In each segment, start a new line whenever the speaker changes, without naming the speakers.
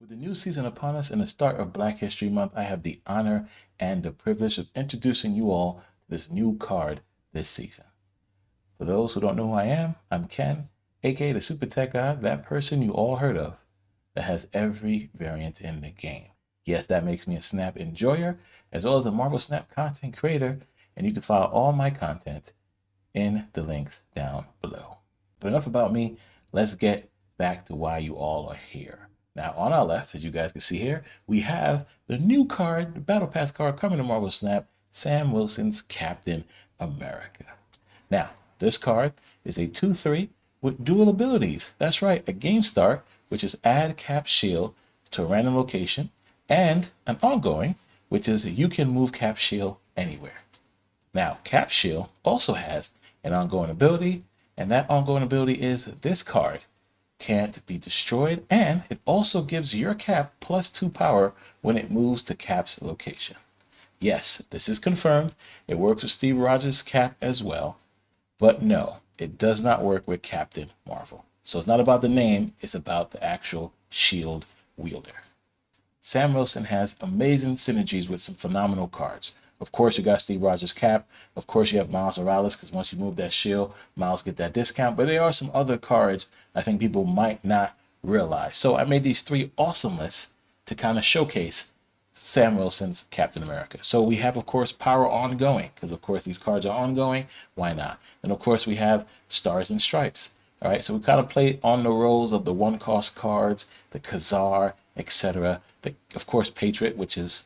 With the new season upon us and the start of Black History Month, I have the honor and the privilege of introducing you all to this new card this season. For those who don't know who I am, I'm Ken, aka the Super Tech God, that person you all heard of that has every variant in the game. Yes, that makes me a Snap enjoyer as well as a Marvel Snap content creator, and you can follow all my content in the links down below. But enough about me, let's get back to why you all are here. Now, on our left, as you guys can see here, we have the new card, the Battle Pass card coming to Marvel Snap, Sam Wilson's Captain America. Now, this card is a 2/3 with dual abilities. That's right, a game start, which is add Cap Shield to a random location, and an ongoing, which is you can move Cap Shield anywhere. Now, Cap Shield also has an ongoing ability, and that ongoing ability is this card can't be destroyed, and it also gives your Cap +2 power when it moves to Cap's location. Yes, this is confirmed. It works with Steve Rogers' Cap as well, but no, it does not work with Captain Marvel. So it's not about the name, it's about the actual shield wielder. Sam Wilson has amazing synergies with some phenomenal cards. Of course, you got Steve Rogers' Cap. Of course, you have Miles Morales, because once you move that shield, Miles get that discount. But there are some other cards I think people might not realize. So I made these 3 awesome lists to kind of showcase Sam Wilson's Captain America. So we have, of course, Power Ongoing, because, of course, these cards are ongoing. Why not? And, of course, we have Stars and Stripes. All right, so we kind of played on the roles of the one-cost cards, the Khazar, etc. Of course, Patriot, which is,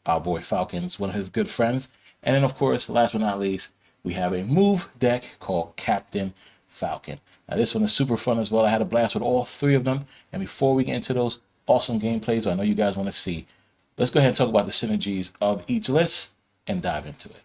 our boy Falcon's one of his good friends. And then, of course, last but not least, we have a move deck called Captain Falcon. Now, this one is super fun as well. I had a blast with all 3 of them. And before we get into those awesome gameplays I know you guys want to see, let's go ahead and talk about the synergies of each list and dive into it.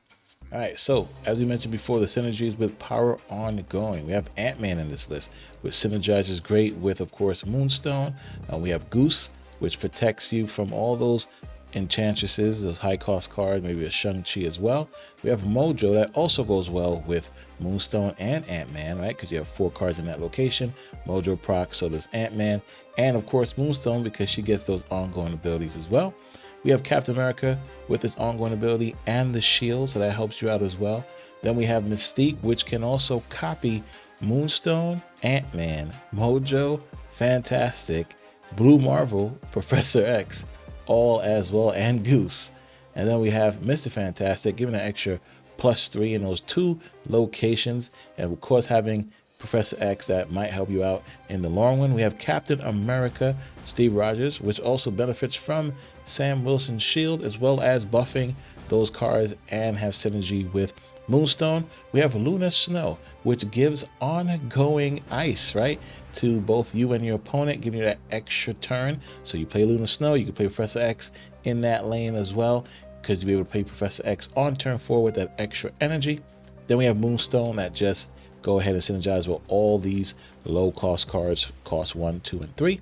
All right, so as we mentioned before, the synergies with Power Ongoing. We have Ant-Man in this list, which synergizes great with, of course, Moonstone. We have Goose, which protects you from all those enchantresses, those high cost cards, maybe a Shang-Chi as well. We have Mojo that also goes well with Moonstone and Ant-Man, right? Because you have 4 cards in that location. Mojo procs, so there's Ant-Man. And of course, Moonstone, because she gets those ongoing abilities as well. We have Captain America with his ongoing ability and the shield, so that helps you out as well. Then we have Mystique, which can also copy Moonstone, Ant-Man, Mojo, Fantastic, Blue Marvel, Professor X, all as well, and Goose. And then we have Mr. Fantastic, giving an extra +3 in those 2 locations. And of course, having Professor X that might help you out in the long run. We have Captain America, Steve Rogers, which also benefits from Sam Wilson's shield, as well as buffing those cards and have synergy with Moonstone. We have Luna Snow, which gives ongoing ice, right, to both you and your opponent, giving you that extra turn. So you play Luna Snow, you can play Professor X in that lane as well, because you'll be able to play Professor X on turn 4 with that extra energy. Then we have Moonstone that just go ahead and synergize with all these low cost cards, cost 1, 2, and 3.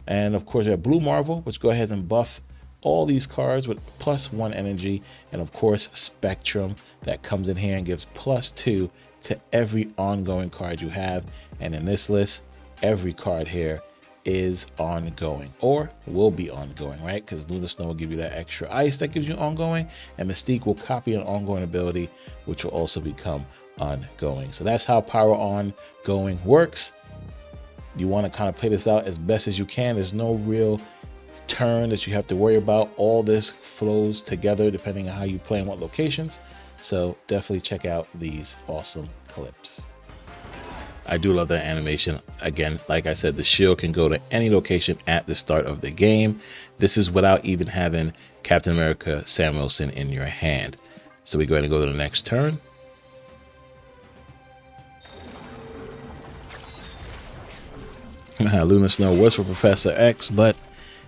And of course, we have Blue Marvel, which go ahead and buff all these cards with +1 energy. And of course, Spectrum that comes in here and gives +2 to every ongoing card you have. And in this list, every card here is ongoing or will be ongoing, right? Because Luna Snow will give you that extra ice that gives you ongoing, and Mystique will copy an ongoing ability, which will also become ongoing. So that's how Power Ongoing works. You want to kind of play this out as best as you can. There's no real turn that you have to worry about. All this flows together depending on how you play and what locations. So definitely check out these awesome clips. I do love that animation. Again, like I said, the shield can go to any location at the start of the game. This is without even having Captain America Sam Wilson in your hand. So we go ahead and go to the next turn. Luna Snow was for Professor X, but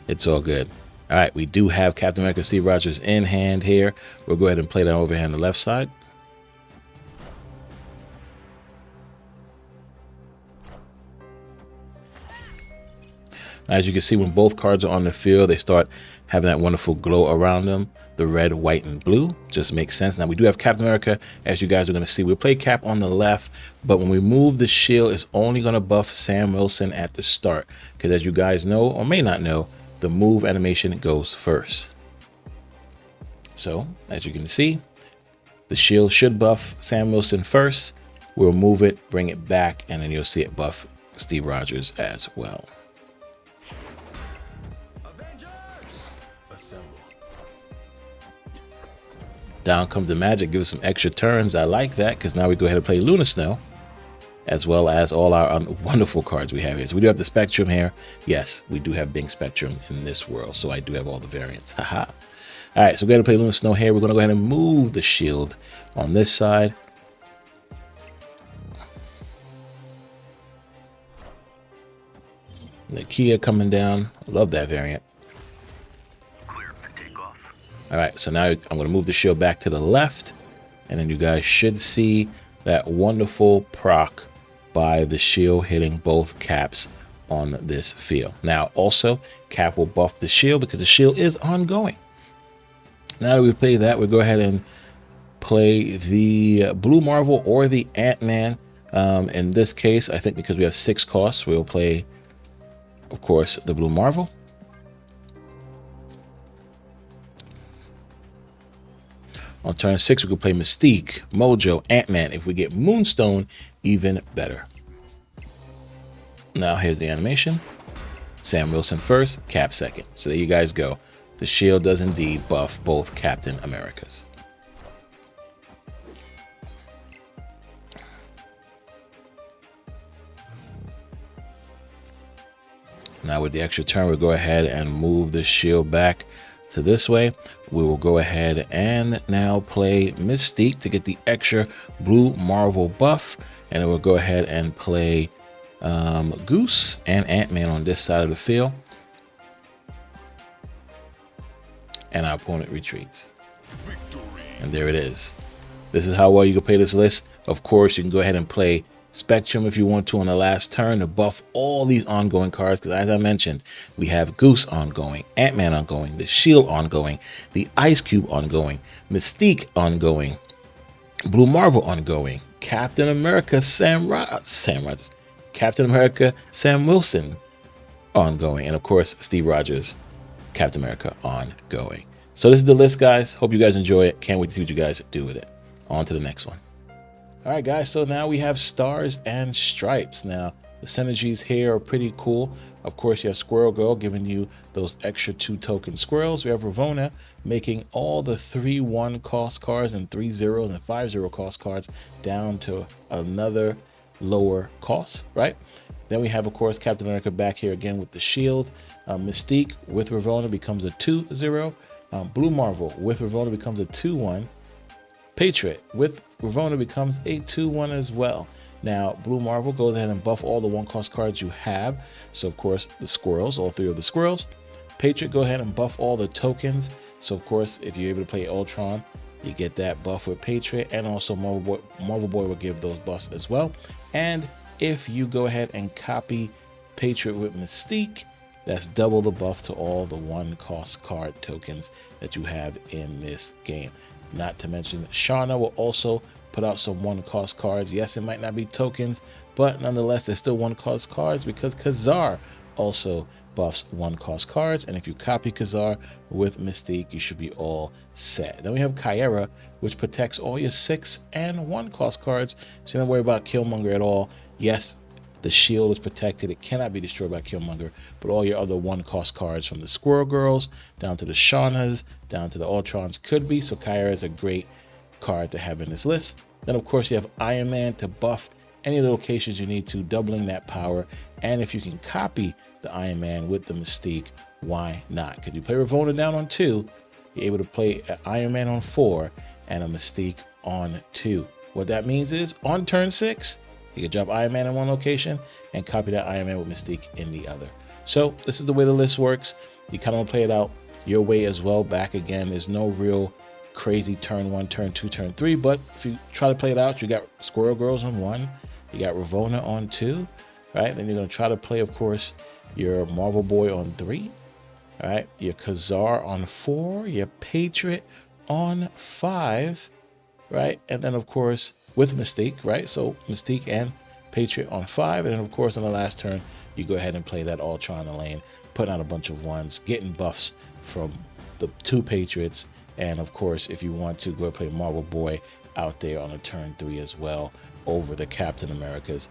it's all good. All right, we do have Captain America Steve Rogers in hand here. We'll go ahead and play that over here on the left side. As you can see, when both cards are on the field, they start having that wonderful glow around them. The red, white, and blue just makes sense. Now we do have Captain America, as you guys are going to see. We'll play Cap on the left, but when we move the shield, it's only going to buff Sam Wilson at the start, because as you guys know or may not know, the move animation goes first. So as you can see, the shield should buff Sam Wilson first. We'll move it, bring it back, and then you'll see it buff Steve Rogers as well. Down comes the magic, give us some extra turns. I like that, because now we go ahead and play Luna Snow, as well as all our wonderful cards we have here. So we do have the Spectrum here. Yes, we do have Bing Spectrum in this world, so I do have all the variants. Haha. All right, so we're going to play Luna Snow here. We're going to go ahead and move the shield on this side. The Kia coming down. Love that variant. All right, so now I'm going to move the shield back to the left, and then you guys should see that wonderful proc by the shield hitting both Caps on this field. Now, also, Cap will buff the shield because the shield is ongoing. Now that we play that, we'll go ahead and play the Blue Marvel or the Ant-Man. In this case, I think because we have 6 costs, we'll play, of course, the Blue Marvel. On turn 6, we could play Mystique, Mojo, Ant-Man. If we get Moonstone, even better. Now here's the animation. Sam Wilson first, Cap second. So there you guys go. The shield does indeed buff both Captain Americas. Now with the extra turn, we'll go ahead and move the shield back to this way. We will go ahead and now play Mystique to get the extra Blue Marvel buff. And then we'll go ahead and play Goose and Ant-Man on this side of the field. And our opponent retreats. Victory. And there it is. This is how well you can play this list. Of course, you can go ahead and play Spectrum if you want to on the last turn to buff all these ongoing cards, because as I mentioned, we have Goose ongoing, Ant-Man ongoing, the Shield ongoing, the Ice Cube ongoing, Mystique ongoing, Blue Marvel ongoing, Captain America Captain America Sam Wilson ongoing, and of course Steve Rogers Captain America ongoing. So this is the list, guys. Hope you guys enjoy it. Can't wait to see what you guys do with it. On to the next one. All right, guys, so now we have Stars and Stripes. Now, the synergies here are pretty cool. Of course, you have Squirrel Girl giving you those extra 2 token squirrels. We have Ravonna making all the 3-1 cost cards and 3 zeros and 5 0 cost cards down to another lower cost, right? Then we have, of course, Captain America back here again with the shield. Mystique with Ravonna becomes a 2-0. Blue Marvel with Ravonna becomes a 2-1. Patriot with Ravonna becomes a 2-1 as well. Now, Blue Marvel goes ahead and buff all the 1-cost cards you have. So, of course, the squirrels, all 3 of the squirrels. Patriot, go ahead and buff all the tokens. So, of course, if you're able to play Ultron, you get that buff with Patriot. And also, Marvel Boy will give those buffs as well. And if you go ahead and copy Patriot with Mystique, that's double the buff to all the 1-cost card tokens that you have in this game. Not to mention, Shauna will also put out some 1-cost cards. Yes, it might not be tokens, but nonetheless, they're still 1-cost cards because Kazar also buffs 1-cost cards. And if you copy Kazar with Mystique, you should be all set. Then we have Kyra, which protects all your 6 and 1-cost cards. So don't worry about Killmonger at all. Yes, the shield is protected. It cannot be destroyed by Killmonger, but all your other 1-cost cards from the Squirrel Girls down to the Shaunas, down to the Ultrons could be. So Kyra is a great card to have in this list. Then, of course, you have Iron Man to buff any of the locations you need to, doubling that power. And if you can copy the Iron Man with the Mystique, why not? Because you play Ravonna down on 2, you're able to play an Iron Man on 4 and a Mystique on 2. What that means is on turn 6, you can drop Iron Man in one location and copy that Iron Man with Mystique in the other. So this is the way the list works. You kind of play it out your way as well. Back again, there's no real crazy turn 1, turn 2, turn 3. But if you try to play it out, you got Squirrel Girls on 1, you got Ravonna on 2, right? Then you're going to try to play, of course, your Marvel Boy on 3. All right, your Khazar on 4, your Patriot on 5, right? And then, of course, with Mystique, right? So Mystique and Patriot on 5. And then, of course, on the last turn, you go ahead and play that Ultron in the lane, putting out a bunch of ones, getting buffs from the 2 Patriots. And, of course, if you want to, go play Marvel Boy out there on a turn 3 as well over the Captain Americas.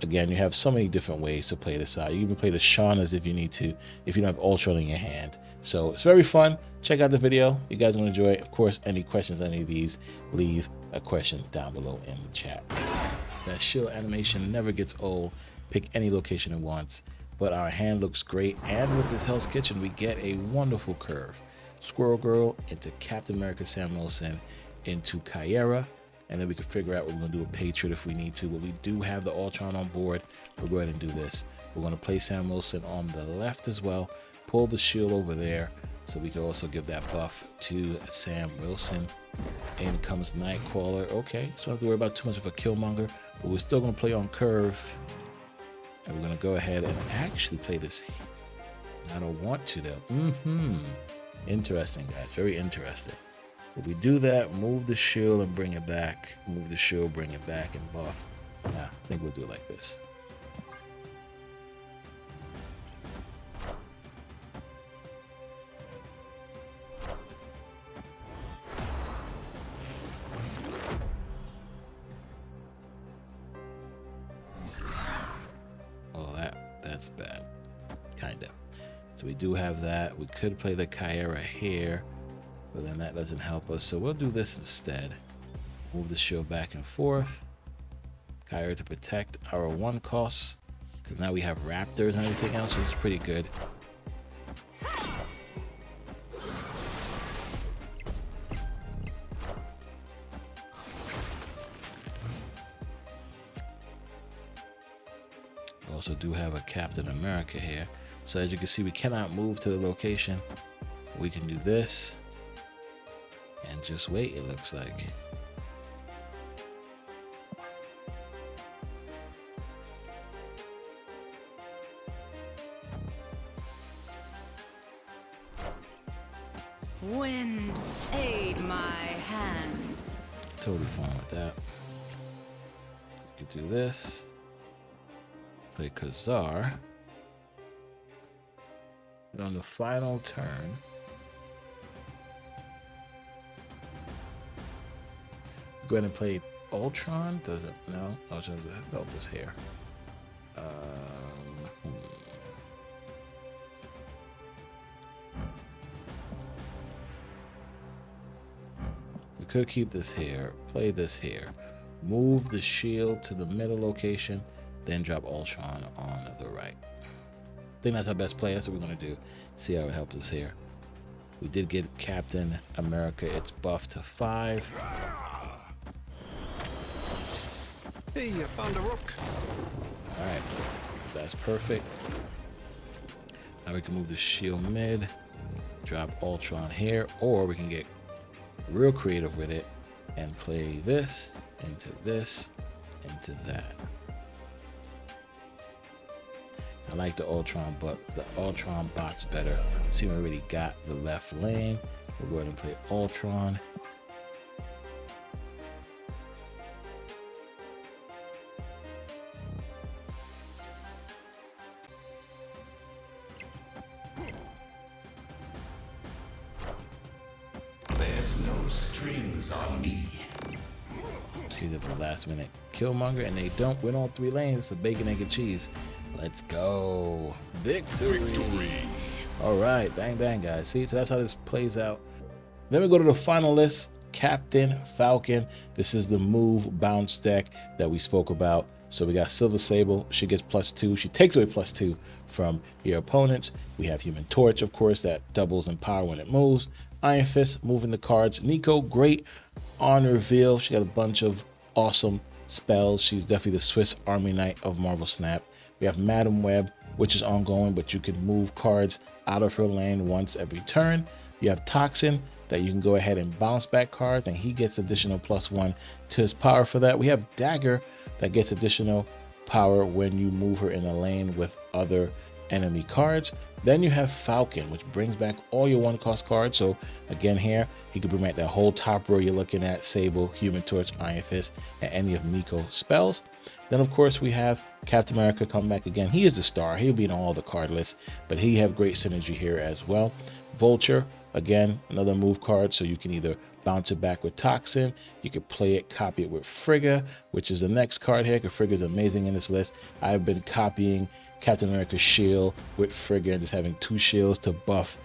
Again, you have so many different ways to play this out. You even play the Shaunas if you need to, if you don't have Ultron in your hand. So it's very fun. Check out the video. You guys will enjoy it. Of course, any questions on any of these, leave a question down below in the chat. That shield animation never gets old. Pick any location it wants. But our hand looks great. And with this Hell's Kitchen, we get a wonderful curve. Squirrel Girl into Captain America Sam Wilson into Kyera. And then we can figure out what we're going to do with Patriot if we need to. But we do have the Ultron on board. We'll go ahead and do this. We're going to play Sam Wilson on the left as well. Pull the shield over there so we can also give that buff to Sam Wilson. In comes Nightcrawler. Okay, so I don't have to worry about too much of a Killmonger. But we're still going to play on curve. And we're going to go ahead and actually play this. I don't want to though. Interesting, guys. Very interesting. If we do that, move the shield and bring it back. Move the shield, bring it back, and buff. Nah, I think we'll do it like this. Oh, that's bad. Kinda. So we do have that. We could play the Kyera here, but then that doesn't help us. So we'll do this instead. Move the shield back and forth. Kyera to protect our 1 costs. Because now we have Raptors and everything else, so it's pretty good. We also do have a Captain America here. So as you can see, we cannot move to the location. We can do this. And just wait, it looks like.
Wind, aid my hand.
Totally fine with that. You can do this. Play Khazar. And on the final turn, go ahead and play Ultron. Does it? No. Ultron doesn't help us here. We could keep this here. Play this here. Move the shield to the middle location. Then drop Ultron on the right. I think that's our best play. That's what we're going to do. See how it helps us here. We did get Captain America. It's buffed to 5.
Hey, I found a rook.
All right, that's perfect. Now we can move the shield mid, drop Ultron here, or we can get real creative with it and play this into that. I like the Ultron, but the Ultron bot's better. See, we already got the left lane. We'll go ahead and play Ultron.
There's no strings on me.
She did the last minute Killmonger, and they don't win all 3 lanes. It's a bacon, egg, and cheese. Let's go. Victory. All right. Bang, bang, guys. See, so that's how this plays out. Then we go to the final list. Captain Falcon. This is the move bounce deck that we spoke about. So we got Silver Sable. She gets +2. She takes away +2 from your opponents. We have Human Torch, of course, that doubles in power when it moves. Iron Fist, moving the cards. Nico, great on reveal. She got a bunch of awesome spells. She's definitely the Swiss Army Knight of Marvel Snap. We have Madam Web, which is ongoing, but you can move cards out of her lane once every turn. You have Toxin, that you can go ahead and bounce back cards, and he gets additional +1 to his power for that. We have Dagger, that gets additional power when you move her in a lane with other enemy cards. Then you have Falcon, which brings back all your 1-cost cards. So again here, he could bring back that whole top row you're looking at: Sable, Human Torch, Iron Fist, and any of Nico's spells. Then of course we have Captain America come back again. He is the star. He'll be in all the card lists, but he have great synergy here as well. Vulture, again, another move card, so you can either bounce it back with Toxin, you could play it, copy it with Frigga, which is the next card here, because Frigga is amazing in this list. I've been copying Captain America's shield with Frigga, and just having 2 shields to buff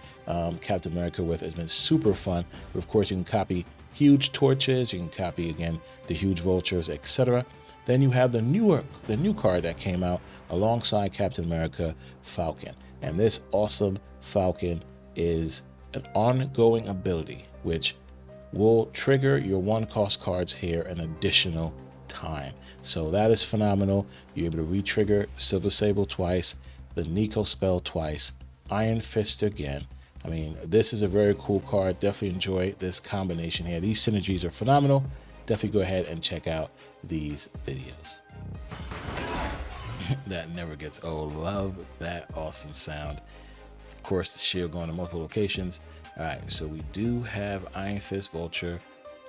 Captain America with has been super fun. But of course, you can copy huge torches, you can copy again the huge vultures, etc. Then you have the new card that came out alongside Captain America, Falcon. And this awesome Falcon is an ongoing ability, which will trigger your 1-cost cards here an additional time. So that is phenomenal. You're able to re-trigger Silver Sable twice, the Nico spell twice, Iron Fist again. I mean, this is a very cool card. Definitely enjoy this combination here. These synergies are phenomenal. Definitely go ahead and check out these videos. That never gets old. Love that awesome sound. Of course, the shield going to multiple locations. All right, so we do have Iron Fist, Vulture,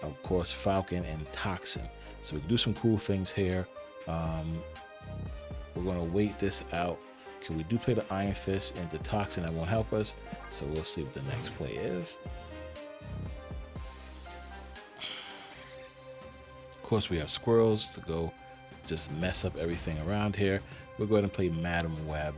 of course, Falcon, and Toxin. So we can do some cool things here. We're going to wait this out. Okay, we do play the Iron Fist into Toxin. That won't help us. So we'll see what the next play is. Of course, we have squirrels to go just mess up everything around here. We'll go ahead and play Madam Web.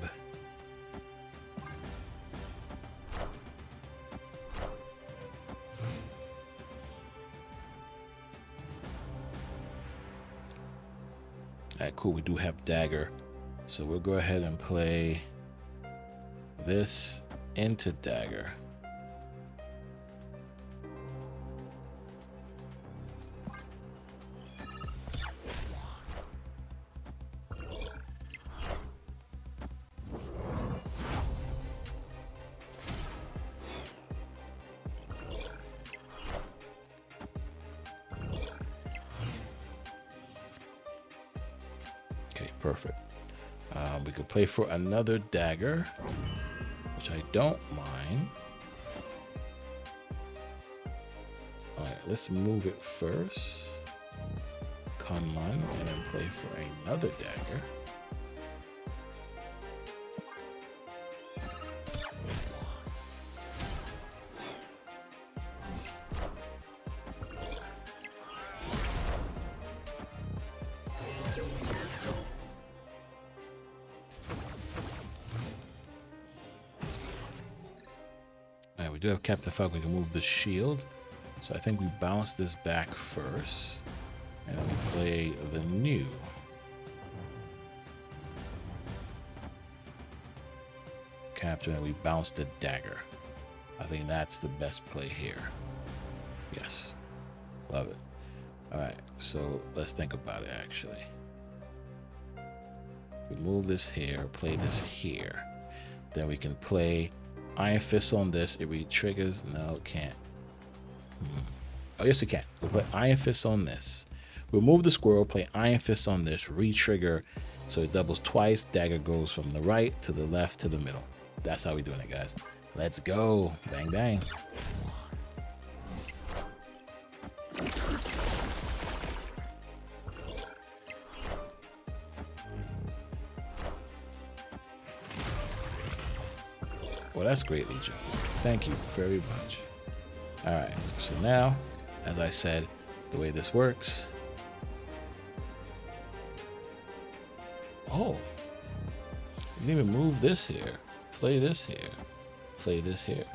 All right, cool. We do have Dagger. So we'll go ahead and play this into Dagger. Okay, perfect. We could play for another Dagger, which I don't mind. All right, let's move it first. Come on, and then play for another Dagger. We do have Captain Falcon to move the shield. So I think we bounce this back first. And then we play the new. Captain, and we bounce the Dagger. I think that's the best play here. Yes. Love it. Alright, so let's think about it actually. We move this here, play this here. Then we can play Iron Fist on this. It re-triggers. No, it can't. Oh, yes, it can. We'll play Iron Fist on this. We'll move the squirrel, play Iron Fist on this, re-trigger. So it doubles twice. Dagger goes from the right to the left to the middle. That's how we're doing it, guys. Let's go. Bang, bang. Well, that's great, Legion. Thank you very much. All right, so now, as I said, the way this works. Oh, you can even move this here, play this here, play this here.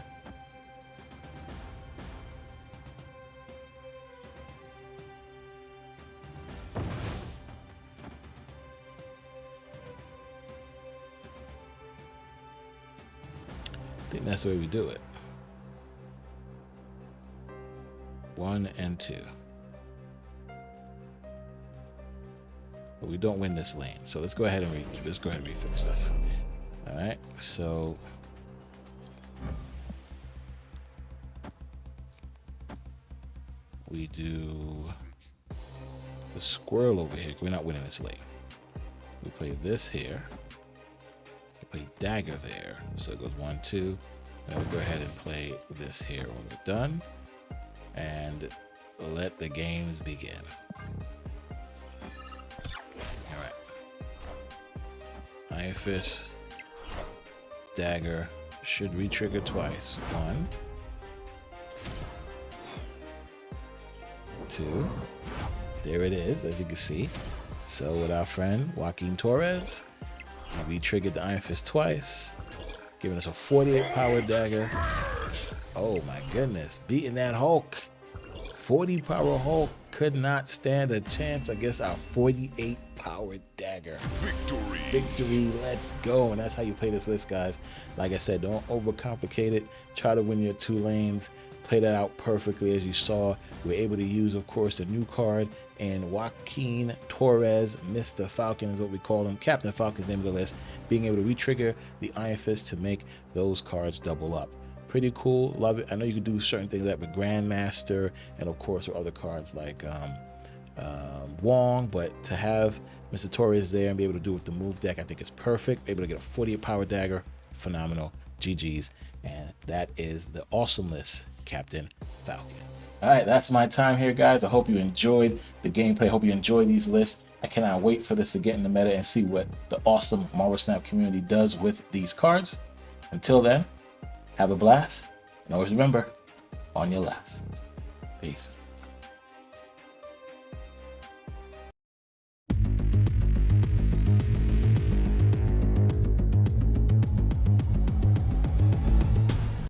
I think that's the way we do it. 1 and 2. But we don't win this lane, so let's go ahead and refix this. All right, so we do the squirrel over here. We're not winning this lane. We play this here. play dagger there. So it goes 1, 2. And we'll go ahead and play this here when we're done. And let the games begin. All right. Iron Fist, dagger should re-trigger twice. 1, 2. There it is, as you can see. So with our friend Joaquin Torres, we triggered the Iron Fist twice, giving us a 48 power dagger. Oh my goodness, beating that Hulk. 40 power Hulk could not stand a chance against our 48 power dagger.
Victory!
Victory, let's go. And that's how you play this list, guys. Like I said, don't overcomplicate it. Try to win your 2 lanes. Play that out perfectly. As you saw, we're able to use, of course, the new card, and Joaquin Torres, Mr. Falcon is what we call him, Captain Falcon's name of the list, being able to re-trigger the Iron Fist to make those cards double up. Pretty cool, love it. I know you can do certain things like with Grandmaster, and of course there are other cards like Wong, but to have Mr. Torres there and be able to do it with the move deck, I think it's perfect. Able to get a 48 power dagger, phenomenal. GG's. And that is the awesome list, Captain Falcon. All right, that's my time here, guys. I hope you enjoyed the gameplay. I hope you enjoyed these lists. I cannot wait for this to get in the meta and see what the awesome Marvel Snap community does with these cards. Until then, have a blast. And always remember, on your left. Peace.